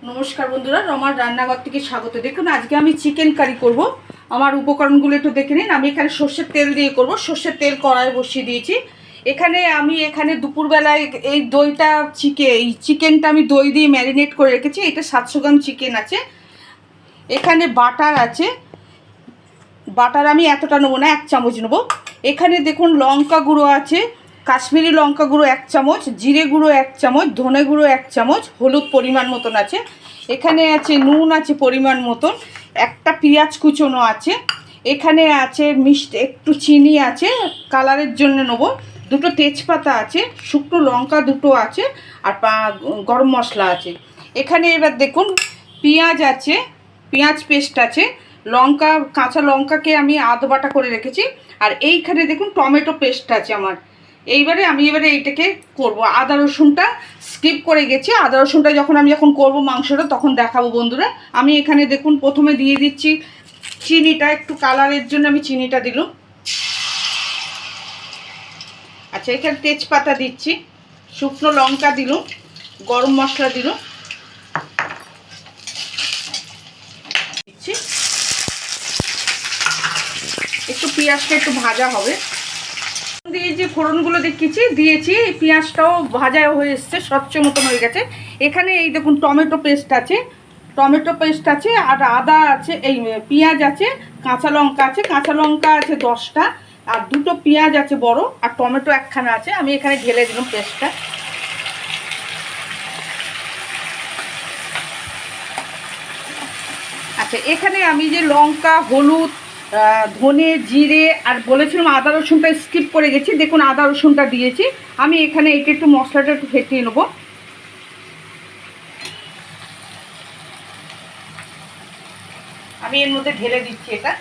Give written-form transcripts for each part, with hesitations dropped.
নমস্কার বন্ধুরা, রমার রান্নাঘর থেকে স্বাগত। দেখুন আজকে আমি চিকেন কারি করব। আমার উপকরণগুলো একটু দেখে নিন। আমি এখানে সর্ষের তেল দিয়ে করব। সর্ষের তেল কড়াই বসিয়ে দিয়েছি। এখানে দুপুরবেলায় এই চিকেনটা আমি দই দিয়ে ম্যারিনেট করে রেখেছি। এটা 700 গ্রাম চিকেন আছে। এখানে বাটার আছে। বাটার আমি এতটা নেবো না, 1 চামচ নেবো। এখানে দেখুন লঙ্কা গুঁড়ো আছে, কাশ্মীরি লঙ্কা গুঁড়ো 1 চামচ, জিরে গুঁড়ো 1 চামচ, ধনে গুঁড়ো 1 চামচ, হলুদ পরিমাণ মতন আছে। এখানে আছে নুন আছে পরিমাণ মতন, একটা পেঁয়াজ কুচোনো আছে। এখানে আছে মিষ্টি, একটু চিনি আছে কালারের জন্য নেবো। দুটো তেজপাতা আছে, শুকনো লঙ্কা দুটো আছে, আর গরম মশলা আছে। এখানে এবার দেখুন পেঁয়াজ আছে, পেঁয়াজ পেস্ট আছে, কাঁচা লঙ্কাকে আমি আধ বাটা করে রেখেছি। আর এইখানে দেখুন টমেটো পেস্ট আছে আমার। আমি এইটাকে করব। আদা রসুনটা স্কিপ করে গেছি। আদা রসুনটা আমি যখন করব মাংসটা তখন দেখাবো বন্ধুরা। আমি এখানে দেখুন প্রথমে দিয়ে দিচ্ছি চিনিটা, একটু কালারের জন্য আমি চিনিটা দিলাম। আচ্ছা, এখানে তেজপাতা দিচ্ছি, শুকনো লঙ্কা দিলাম, গরম মশলা দিলাম, একটু পেঁয়াজটা একটু ভাজা হবে দিয়ে যে ফোড়নগুলো দিয়েছি। এই পেঁয়াজটাও ভাজা হয়ে এসছে, স্বচ্ছ মতন হয়ে গেছে। এখানে এই দেখুন টমেটো পেস্ট আছে, আর আদা আছে, এই পেঁয়াজ আছে, কাঁচা লঙ্কা আছে 10টা, আর দুটো পেঁয়াজ আছে বড়, আর টমেটো একখানা আছে। আমি এখানে ঢেলে দিলাম পেস্টটা। আচ্ছা, এখানে আমি যে লঙ্কা, হলুদ, ধনে, জিরে আর বলেছিলাম আদা রসুনটা স্কিপ করে গেছি। দেখুন আদা রসুনটা দিয়েছি। আমি এখানে একটু মশলাটা একটু ফেটিয়ে নেব। আমি এর মধ্যে ঢেলে দিচ্ছি এটা।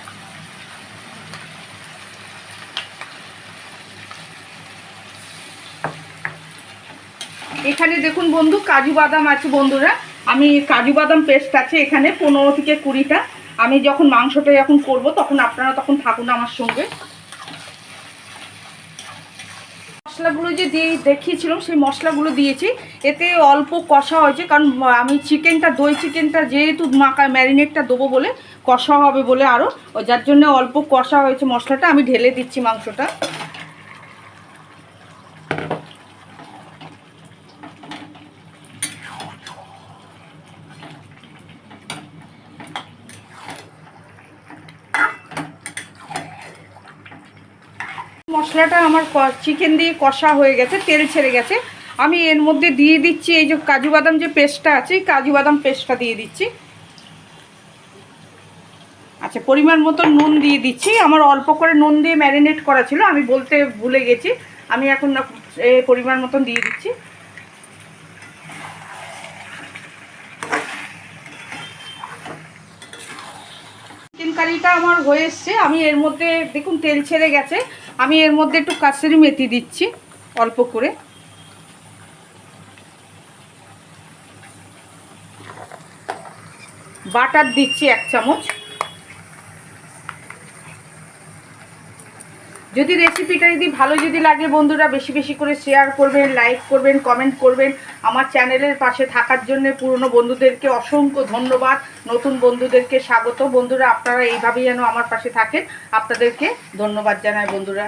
এখানে দেখুন বন্ধু কাজু বাদাম আছে বন্ধুরা। আমি কাজু বাদাম পেস্ট আছে এখানে 15 থেকে 20টা। আমি যখন মাংসটা করব তখন আপনারা থাকুন আমার সঙ্গে। মশলাগুলো যে দেখিয়েছিলাম সেই মশলাগুলো দিয়েছি। এতে অল্প কষা হয়েছে, কারণ আমি দই চিকেনটা যেহেতু ম্যারিনেটটা দেবো বলে কষা হবে বলে, আরও যার জন্য অল্প কষা হয়েছে মশলাটা। আমি ঢেলে দিচ্ছি মাংসটা। মশলাটা আমার চিকেন দিয়ে কষা হয়ে গেছে, তেল ছেড়ে গেছে। আমি এর মধ্যে দিয়ে দিচ্ছি এই যে কাজু বাদাম যে পেস্টটা আছে, কাজু বাদাম পেস্টটা দিয়ে দিচ্ছি। আচ্ছা, পরিমাণ মতো নুন দিয়ে দিচ্ছি। আমার অল্প করে নুন দিয়ে ম্যারিনেট করা ছিল, আমি বলতে ভুলে গেছি। আমি এখন পরিমাণ মতন দিয়ে দিচ্ছি। চিকেন কারিটা আমার হয়ে এসছে। আমি এর মধ্যে দেখুন তেল ছেড়ে গেছে। আমি এর মধ্যে একটু কাসুরি মেথি দিচ্ছি অল্প করে। বাটার দিচ্ছি 1 চামচ। যদি রেসিপিটা ভালো লাগে বন্ধুরা, বেশি করে শেয়ার করবেন, লাইক করবেন, কমেন্ট করবেন। আমার চ্যানেলের পাশে থাকার জন্য পুরনো বন্ধুদেরকে অসংখ্য ধন্যবাদ, নতুন বন্ধুদেরকে স্বাগত। বন্ধুরা আপনারা এইভাবেই যেন আমার পাশে থাকেন, আপনাদেরকে ধন্যবাদ জানাই বন্ধুরা।